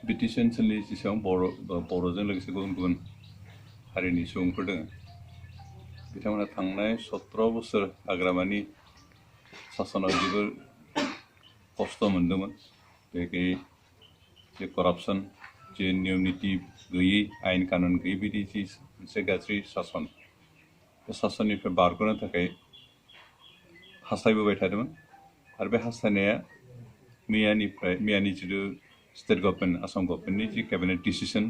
BTC ओनसोलनि जेसेबां बर'जों लोगोसे गुबुन गुबुन हारिनि सुबुंफोर दङ बिथांमोना थांनाय 17 बोसोर हाग्रामानि सासनाव जोबोर खस्थ' मोनदोंमोन। बेखि जे करापसन, जे नियम निति गैयै, आयेन कानुन गैयै बिदि जि मोनसे गाज्रि सासन, बे सासननिफ्राय बारग'नो थाखाय हास्थायबोबाय थादोंमोन। आरो बे हास्थायनाया मैयानि जिथु स्टेट गभर्नमेन्ट, आसाम गभर्नमेन्टनि जि केबिनेट डिसिसन,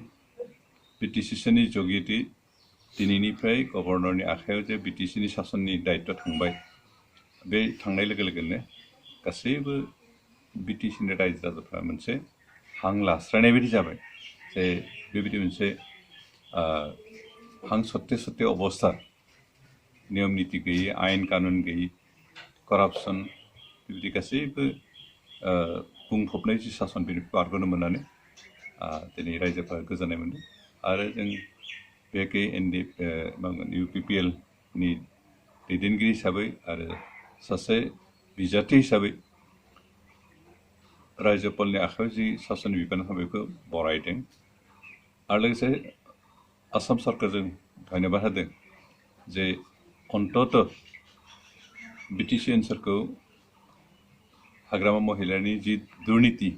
बे डिसिसननि जगियति दिनैनिफ्राय गभर्नरनि आखायाव जे बिटिसिनि सासननि दायित्व थांबाय, बे थांनाय लोगो लोगोनो गासैबो बिटिसिनि रायजो राजाफ्रा मोनसे हां लास्रायनाय बायदि जाबाय जे बेबायदि मोनसे हां सत्ते सत्ते अबस्था, नियम निति गैयै, आयेन कानुन गैयै, करापसन, बेबायदि गासैबो बुंफबनाय जि सासन बेनिफ्राय बारग'नो मोननानै दिनै रायजोफ्रा गोजोननाय मोन्दों। आरो जों बेखि UPPLनि दैदेनगिरि हिसाबै आरो सासे बिजाथि हिसाबै रायजोपालनि आखायाव जि सासननि बिबान दं बेखौ बरायदों। आरो लोगोसे आसाम सरकारजों धन्यबाद होदों जे अन्तत बिटिसि ओनसोलखौ हाग्रामा महिलारिनि जि दुर्नीति,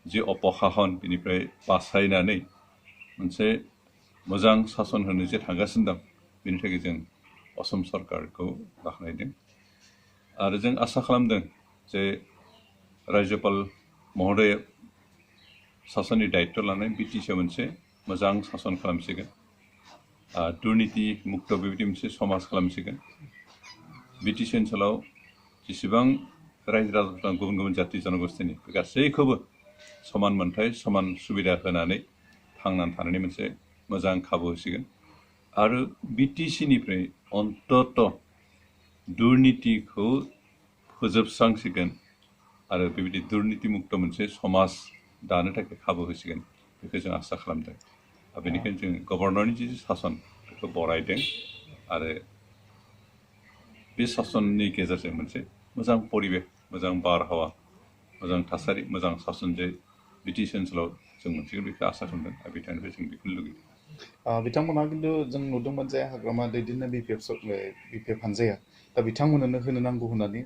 जि अपखाहन, बेनिफ्राय बासायनानै मोनसे मोजां सासन होनो जे थांगासिनो दं, बेनि थाखाय जों असम सरकारखौ बाख्नायदों। आरो जों आसा खालामदों जे रायजोपाल महोदय सासननि दायित्व लानाय बिटिसिआव मोनसे मोजां सासन खालामसिगोन, दुर्नीति मुक्त बेबायदि मोनसे समाज खालामसिगोन। बिटिसि ओनसोलाव जेसेबां रायजो राजाफ्रा गुबुन गुबुन जाति जनगोष्ठीनि गासैखौबो समान मोनथाय, समान सुबिदा होनानै थांनानै थानायनि मोनसे मोजां खाबु होसिगोन। आरो बिटिसिनिफ्राय अन्तत दुर्नीतिखौ फोजोबस्रांसिगोन आरो बेबायदि दुर्नीति मुक्त मोनसे समाज दानो थाखाय खाबु होसिगोन, बेखौ जों आसा खालामदों। बेनिखायनो जों गभर्नरनि जि सासन बेखौ बरायदों आरो बे सासननि गेजेरजों मोनसे मोजां परिबेश, मोजां बारहावा, मोजां थासारि, मोजां सासन जे बिटिसि ओनसोलाव जों मोनसिगोन बेखौ आसा खालामदों। आरो बिथांनिफ्राय जों बेखौनो लुगैदों। बिथांमोना खिन्थु जों नुदोंमोन जे हाग्रामा दैदेननाय BPF हानजाया दा बिथांमोननो होनो नांगौ होननानै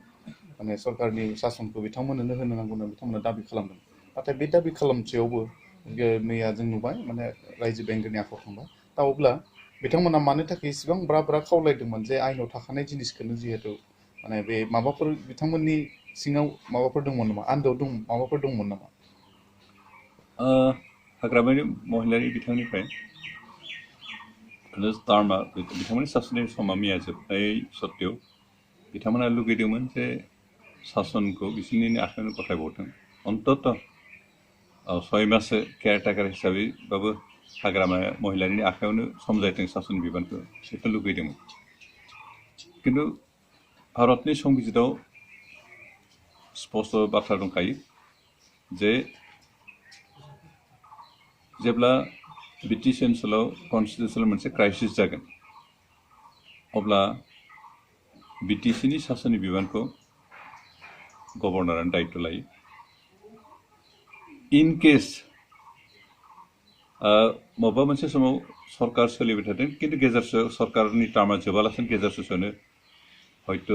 माने सरकारनि सासनखौ बिथांमोननो होनो नांगौ होननानै बिथांमोना दाबि खालामदों। नाथाय बे दाबि खालामथियावबो मैया जों नुबाय माने रायजो बेंगिरिनि आखायाव थांबाय। दा अब्ला बिथांमोना मानो थाखाय इसेबां ब्रा ब्रा खावलायदोंमोन जे आयेनाव थाखानाय जिनिसखौनो जिहेतु माने बे माबाफोर बिथांमोननि सिङाव माबाफोर दंमोन नामा, आन्दोआव माबाफोर दंमोन नामा? हाग्रामानि महिलारि बिथांनिफ्राय टार्मा, बिथांमोननि सासननि समा मैया जोबनाय सत्तेव बिथांमोना लुगैदोंमोन जे सासनखौ बिसोरनि आखायावनो गथायबावथों, अन्तत 6 माससो केयारटेकार हिसाबैबाबो हाग्रामा महिलारिनि आखायावनो समजायथों सासन बिबानखौ, बेखौ लुगैदोंमोन। खिन्थु भारतनि संबिजिताव स्पष्ट बाथ्रा दंखायो जे जेब्ला बिटिसि ओनसोलाव कन्स्टिटिउसनेल मोनसे क्राइसिस जागोन अब्ला बिटिसिनि सासननि बिबानखौ गभर्नरानो दायित्व लायो। इन केस माबा मोनसे समाव सरकार सोलिबाय थादों खिन्थु गेजेर सरकारनि टार्मा जोबालासिनो गेजेर ससेयावनो हयथ'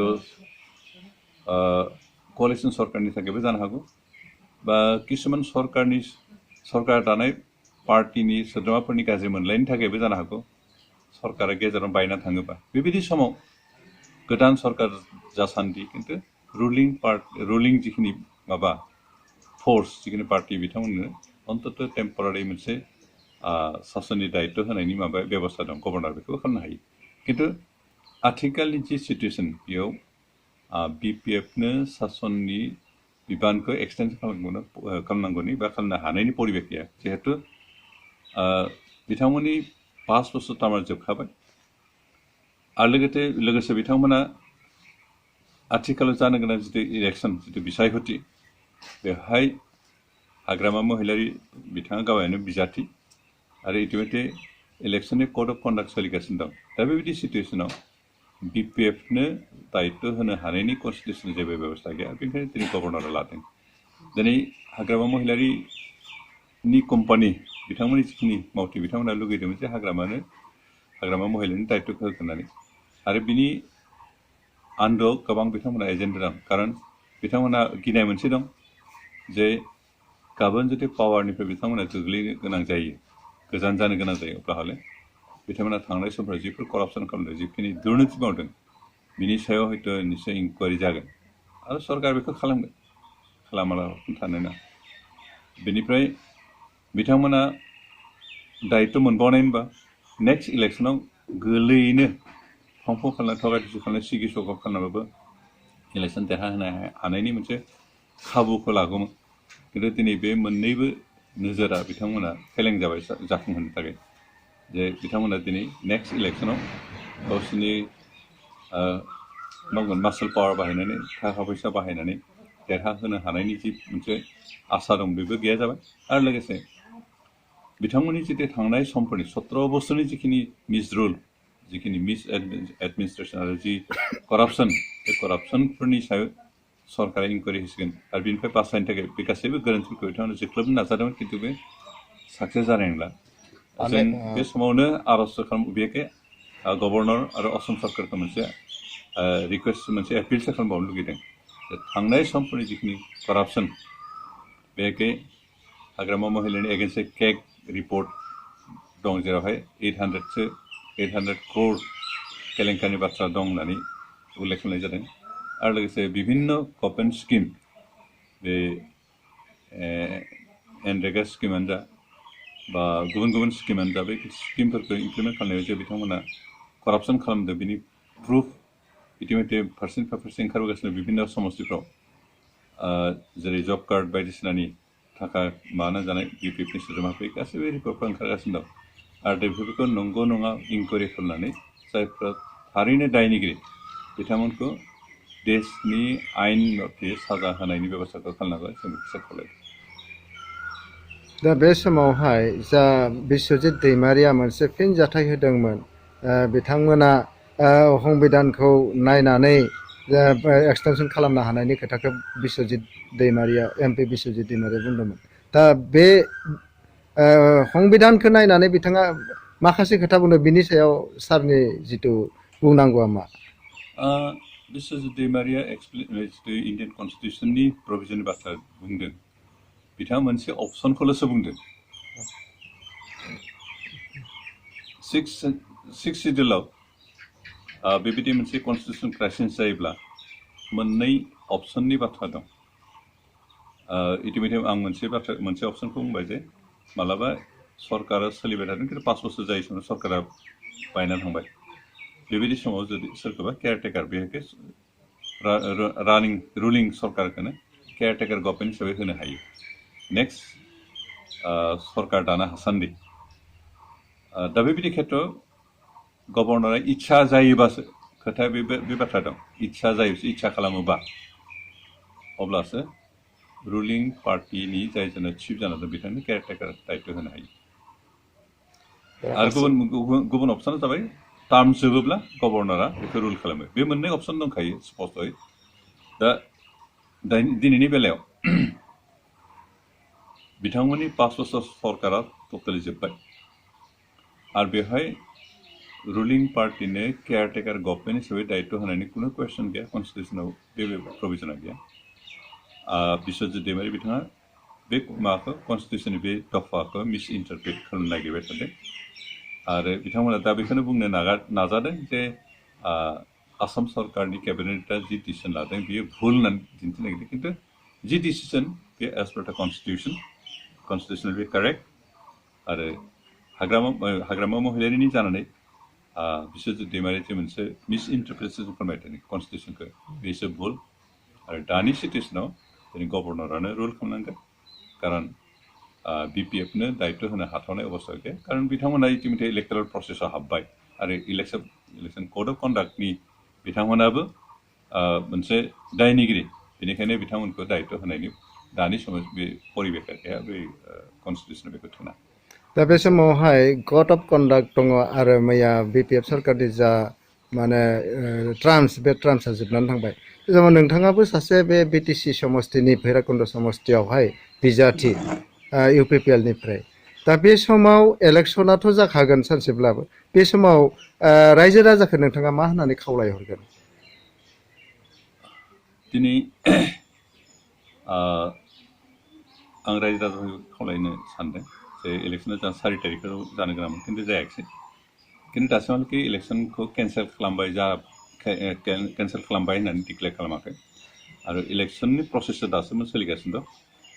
क'लिसन सरकारनि थाखायबो जानो हागौ, बा किसुमान सरकार दानाय पार्टिनि सोद्रोमाफोरनि गाज्रि मोनलायनि थाखायबो जानो हागौ सरकारा गेजेराव बायना थाङोबा, बेबायदि समाव गोदान सरकार जासान्दि खिन्थु रुलिं जिखिनि माबा फोर्स, जिखिनि पार्टि, बिथांमोननो अन्तत टेम्परारि मोनसे सासननि दायित्व होनायनि माबा बेबस्था दं, गभर्नर बेखौ खालामनो हायो। खिन्थु आथिखालनि जि सिटुएसन बेयाव BPFनो सासननि बिबानखौ एक्सटेन्ड खालामनांगौनि बा खालामनो हानायनि परिबेश गैया, जिहेतु बिथांमोननि 5 बोसोर टार्मा जोबखाबाय। आरो लोगोसे बिथांमोना आथिखालाव जानो गोनां जितु इलेक्सन, जितु बिसायख'थि, बेवहाय हाग्रामा महिलारि बिथाङा गावयानो बिजाथि आरो इतिमধ্যे इलेक्सननि कड अफ कन्डाक्ट सोलिगासिनो दं। दा बेबायदि सिटुएसनाव BPFनो दायित्व होनो हानायनि कन्स्टिटिउसननि जेबो बेबस्था गैया, बेनिखायनो दिनै गभर्नरा लादों। दिनै हाग्रामा महिलारिनि कम्पानि बिथांमोननि जिखिनि मावथि बिथांमोना लुगैदोंमोन जे हाग्रामा महिलारिनि दायित्वखौ होनानै आरो बिनि आन्दोआव गोबां बिथांमोना एजेन्डा दं खारन बिथांमोना गिनाय मोनसे दं जे गाबोन जुदि पावारनिफ्राय बिथांमोना गोग्लैनो गोनां जायो गोजान जानो गोनां जायो अब्ला हले बिथांमोना थांनाय समफ्राव जिफोर करापसन खालामदों जिखिनि दुर्निति मावदों बिनि सायाव हयथ' निश्चय इनकुवारि जागोन आरो सरकार बेखौ खालामगोन खालामालाबानो थानो नाङा बेनिफ्राय बिथांमोना दायित्व मोनबावनाय होनबा नेक्स्ट इलेक्सनाव गोरलैयैनो फांफं खालामना थगायथि खालामना सिगि सग' खालामनाबाबो इलेक्सन देरहाहोनो हानायनि मोनसे खाबुखौ लागौमोन खिन्थु दिनै बे मोननैबो नोजोरा बिथांमोना फेलें जाबाय जाफुंहोनो थाखाय जे बिथांमोना दिनै नेक्स्ट इलेक्सनाव गावसोरनि मावगोन मासल पावार बाहायनानै थाखा फैसा बाहायनानै देरहाहोनो हानायनि जि मोनसे आसा दं बेबो गैया जाबाय आरो लोगोसे बिथांमोननि जितु थांनाय समफोरनि 17 बोसोरनि जिखिनि मिसरुल जिखिनि मिस एडमिनिस्ट्रेसन आरो जि करापसन बे करापसनफोरनि सायाव सरकारा इनकुवारि होसिगोन आरो बिनिफ्राय बासायनो थाखाय बे गासैबो गोरोन्थिफोरखौ बिथांमोना जोख्लोबनो नाजादोंमोन खिन्थु बे साक्सेस जानाय नंला जों बे समावनो आर'ज खालाम बेखे गभर्नर आरो असम सरकारखौ मोनसे रिकुवेस्ट मोनसे एपिलसो खालामबावनो लुगैदों जे थांनाय समफोरनि जिखिनि करापसन बेखे हाग्रामा महिलारिनि एगेन्स्ट केक रिपर्ट दं जेरावहाय 800 crore केलेंकारिनि बाथ्रा दं होननानै उल्लेख खालामनाय जादों आरो लोगोसे बिभिन्न गभर्नमेन्ट स्किम बे एनरेगा स्किमानो जा बा गुबुन स्किमानो जा बे स्किमफोरखौ इमप्लिमेन्ट खालामनायाव जे बिथांमोना करापसन खालामदों बिनि प्रुफ इतिमধ্যে फारसे ओंखारबोगासिनो बिभिन्न समस्तिफ्राव जेरै जब कार्ड बायदिसिनानि थाखा मानो जानाय बिपिएफनि सोद्रोमाफोर गासैबो रिपर्टफ्रा ओंखारगासिनो दं आरो बेफोरखौ नंगौ नङा इनकुवारि खालामनानै जायफ्रा थारैनो दायनिगिरि बिथांमोनखौ देशनि आयेन मथे साजा होनायनि बेबस्थाखौ खालामनांगौ जों बेखौ खावलायदों दा बे समावहाय जा बिस्वजित दैमारिया मोनसे फिनजाथाय होदोंमोन बिथांमोना संबिधानखौ नायनानै एक्सटेनसन खालामनो हानायनि खोथाखौ बिस्वजित दैमारिया एमपि बिस्वजित दैमारिया बुंदोंमोन दा बे संबिधानखौ नायनानै बिथाङा माखासे खोथा बुंदों बिनि सायाव सारनि जितु बुंनांगौआ मा बिस्वजित दैमारिया इन्डियान कन्स्टिटिउसननि प्रभिजननि बाथ्रा बुंदों बिथाङा मोनसे अपसनखौल'सो बुंदों 6 सिडिउलाव बेबायदि मोनसे कन्स्टिटिउसन क्राइसिस जायोब्ला मोननै अपसननि बाथ्रा दं इतिमধ্যে आं मोनसे अपसनखौ बुंबाय जे मालाबा सरकारा सोलिबाय थादों खिन्थु 5 बोसोर जायै समाव सरकारा बायना थांबाय बेबायदि समाव जुदि सोरखौबा केयारटेकार बेहाय रुलिं सरकारखौनो केयारटेकार गभर्नमेन्ट हिसाबै होनो हायो नेक्स्ट सरकार दानो हासान्दि दा बेबायदि खेथ्रआव गभर्नरा इच्छा जायोबासो खोथाया बे बाथ्रा दं इच्छा जायोसो इच्छा खालामोबा अब्लासो रुलिं पार्टिनि जाय जोंनो चिफ जाना दं बिथांनो केयारटेकार दायित्व होनो हायो आरो गुबुन अपसना जाबाय टार्म जोबोब्ला गभर्नरा बेखौ रुल खालामो बे मोननै अपसन दंखायो स्पष्टयै दा दिनैनि बेलायाव बिथांमोननि 5 बोसोर सरकारा टटेलि जोब्बाय आरो बेवहाय रुलिं पार्टिनो केयारटेकार गभर्नमेन्ट हिसाबै दायित्व होनायनि कुनु कुवेसन गैया कन्स्टिटिउसनाव बे प्रभिजना गैया बिस्वजित दैमारि बिथाङा बे माबाखौ कन्स्टिटिउसननि बे दफाखौ मिस इन्टारप्रेट खालामनो नागिरबाय थादों आरो बिथांमोना दा बेखौनो बुंनो नाजादों जे आसाम सरकारनि केबिनेटआ जि डिसिसन लादों बियो भुल होननानै दिन्थिनो नागिरदों खिन्थु जि डिसिसन बे एज पार द कन्स्टिटिउसनेल बे कारेक्ट आरो हाग्रामा महिलारिनि जानानै बिस्वजित दैमारि जे मोनसे मिस इन्टारप्रेटेसन खालामबाय थादों कन्स्टिटिउसनखौ बेसो भुल आरो दानि सिटुएसनाव जोंनि गभर्नरानो रुल खालामनांगोन खारन बिपिएफनो दायित्व होनो हाथावनाय अबस्था गैया खारन बिथांमोना इतिमধ্যে इलेक्टोरेल प्रसेसआव हाबबाय आरो इलेक्सन कड अफ कन्डाक्टनि बिथांमोनाबो मोनसे दायनिगिरि बेनिखायनो बिथांमोनखौ दायित्व होनायनि दानि समाव बे परिबेखा गैया बे कन्स्टिटिउसना बेखौ थोना दा बे समावहाय कड अफ कन्डाक्ट दङ आरो मैया बिपिएफ सरकारनि जा माने ट्राम्स बे ट्राम्सआ जोबनानै थांबाय जेनेबा नोंथाङाबो सासे बे बिटिसि समस्तिनि भैराकुन्द समस्तियावहाय बिजाथि UPPL निफ्राय दा बे समाव इलेक्सनाथ' जाखागोन सानसेब्लाबो बे समाव रायजो राजाखौ नोंथाङा मा होननानै खावलायहरगोन दिनै आं रायजो राजाखौ खावलायनो सानदों जे इलेक्सना जोंहा 4 तारिखआव जानो गोनांमोन खिन्थु जायाखिसै खिन्थु दासिमहालागै इलेक्सनखौ केन्सेल खालामबाय केन्सेल खालामबाय होननानै डिक्लेयार खालामाखै आरो इलेक्सननि प्रसेसआ दासिमबो सोलिगासिनो दं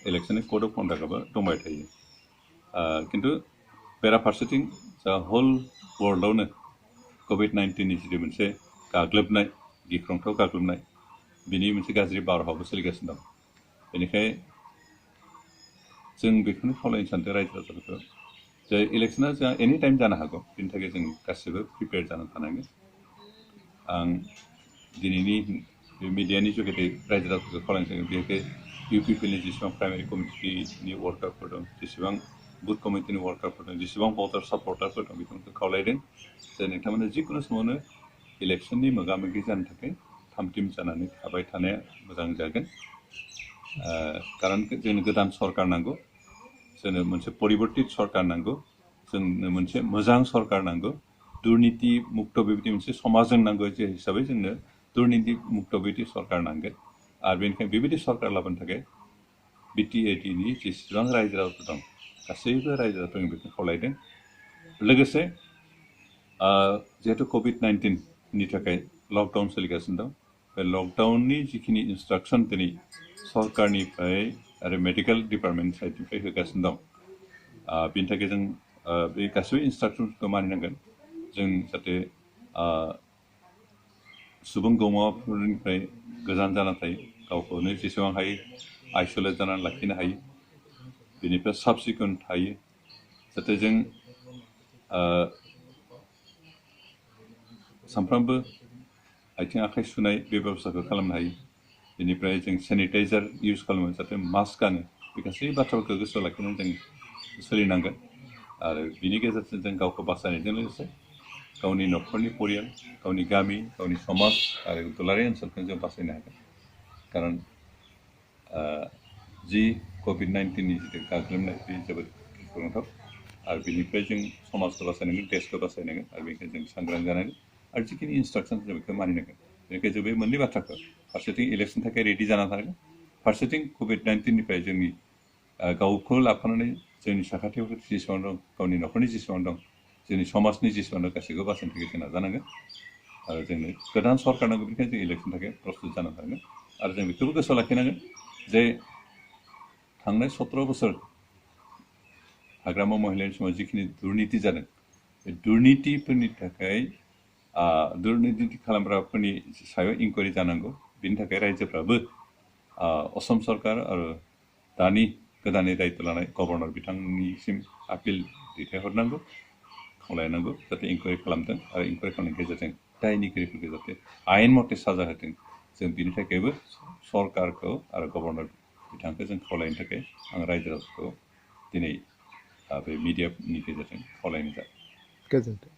इलेक्सननि कड अफ कन्डाक्टआबो दंबाय थायो खिन्थु बेराफारसेथिं जा होल वर्ल्डआवनो COVID-19नि जिथु मोनसे गाग्लोबनाय गिख्रंथाव गाग्लोबनाय बिनि मोनसे गाज्रि बारहावाबो सोलिगासिनो दं बेनिखाय जों बेखौनो खावलायनो सानदों रायजो राजाफोरखौ जे इलेक्सना जोंहा एनि टाइम जानो हागौ बिनि थाखाय जों गासिबो प्रिपेयार जानानै थानांगोन आं दिनैनि बे मिडियानि जुगेदि रायजो राजाफोरखौ खावलायनो सानदों बेहाय UPPLनि जेसेबां प्राइमारि कमिटिनि वार्कारफोर दं जेसेबां बुथ कमिटिनि वार्कारफोर दं जेसेबां भटार सापर्टारफोर दं बिथांमोनखौ खावलायदों जे नोंथांमोना जिखुनु समावनो इलेक्सननि मोगा मोगि जानो थाखाय थामथिम जानानै थाबाय थानाया मोजां जागोन खारन जोंनो गोदान सरकार नांगौ जोंनो मोनसे परिबर्तित सरकार नांगौ जोंनो मोनसे मोजां सरकार नांगौ दुर्नीति मुक्त बेबायदि मोनसे समाज जों नांगौ जे हिसाबै जोंनो दुर्नीति मुक्त बेबायदि सरकार नांगोन आरो बेनिखायनो बेबायदि सरकार लाबोनो थाखाय BTATनि जेसेबां रायजो राजाफोर दं गासैबो रायजो राजाफोरनो बेखौ खावलायदों लोगोसे जिहेतु COVID-19नि थाखाय लकडाउन सोलिगासिनो दं बे लकडाउननि जिखिनि इन्सट्राक्सन दिनै सरकारनिफ्राय आरो मेडिकेल डिपार्टमेन्ट साइडनिफ्राय होगासिनो दं बिनि थाखाय जों बे गासैबो इन्सट्राक्सनफोरखौ मानिनांगोन जों जाहाथे सुबुं गमाफोरनिफ्राय गोजान जाना थायो गावखौनो जेसेबां हायो आइसोलेट जानानै लाखिनो हायो बेनिफ्राय साब सिखोन थायो जाहाथे जों सानफ्रामबो आथिं आखाइ सुनाय बे बेबस्थाखौ खालामनो हायो बेनिफ्राय जों सेनिटाइजार इउज खालामो जाहाथे मास्क गानो बे गासै बाथ्राफोरखौ गोसोआव लाखिनानै जों सोलिनांगोन आरो बिनि गेजेरजों जों गावखौ बासायनायजों लोगोसे गावनि न'खरनि परियाल गावनि गामि गावनि समाज आरो दुलाराय ओनसोलखौ जों बासायनो हागोन खारन जि COVID-19नि जिथु गाग्लोबनाय बे जोबोद गिख्रंथाव आरो बिनिफ्राय जों समाजखौ बासायनांगोन देशखौ बासायनांगोन आरो बेनिखायनो जों सांग्रां जानांगोन आरो जिखिनि इन्सट्राक्सन जों बेखौ मानिनांगोन बेनिखायनो जों बे मोननै बाथ्राखौ फारसेथिं इलेक्सन थाखाय रेडि जानानै थानांगोन फारसेथिं COVID-19निफ्राय जोंनि गावखौ लाफानानै जोंनि साखाथियाव जेसेबां दं गावनि न'खरनि जेसेबां दं जोंनि समाजनि जेसेबां दं गासैखौबो बासायनो थाखाय जों नाजानांगोन आरो जोंनो गोदान सरकार नांगौ बेनिखायनो जों इलेक्सन थाखाय प्रस्टुत जानानै थानांगोन आरो जों बेखौबो गोसोआव लाखिनांगोन जे थांनाय 17 बोसोर हाग्रामा महिलानि समाव जिखिनि दुर्नीति जादों बे दुर्नीतिफोरनि थाखाय दुर्नीति खालामग्राफोरनि सायाव इनकुवारि जानांगौ बिनि थाखाय रायजोफ्राबो असम सरकार आरो दानि गोदानै दायित्व लानाय गभर्नर बिथांनिसिम आपिल दैथायहरनांगौ खावलायनांगौ जाहाथे इनकुवारि खालामथों आरो इनकुवारि खालामनायनि गेजेरजों दायनिगिरिफोरखौ जाहाथे आयेन मथे साजा होथों जों बिनि थाखायबो सरकारखौ आरो गभर्नर बिथांखौ जों खावलायनो थाखाय आं रायजो राजाखौ दिनै बे मिडियानि गेजेरजों खावलायनाय जाबाय गोजोन्थों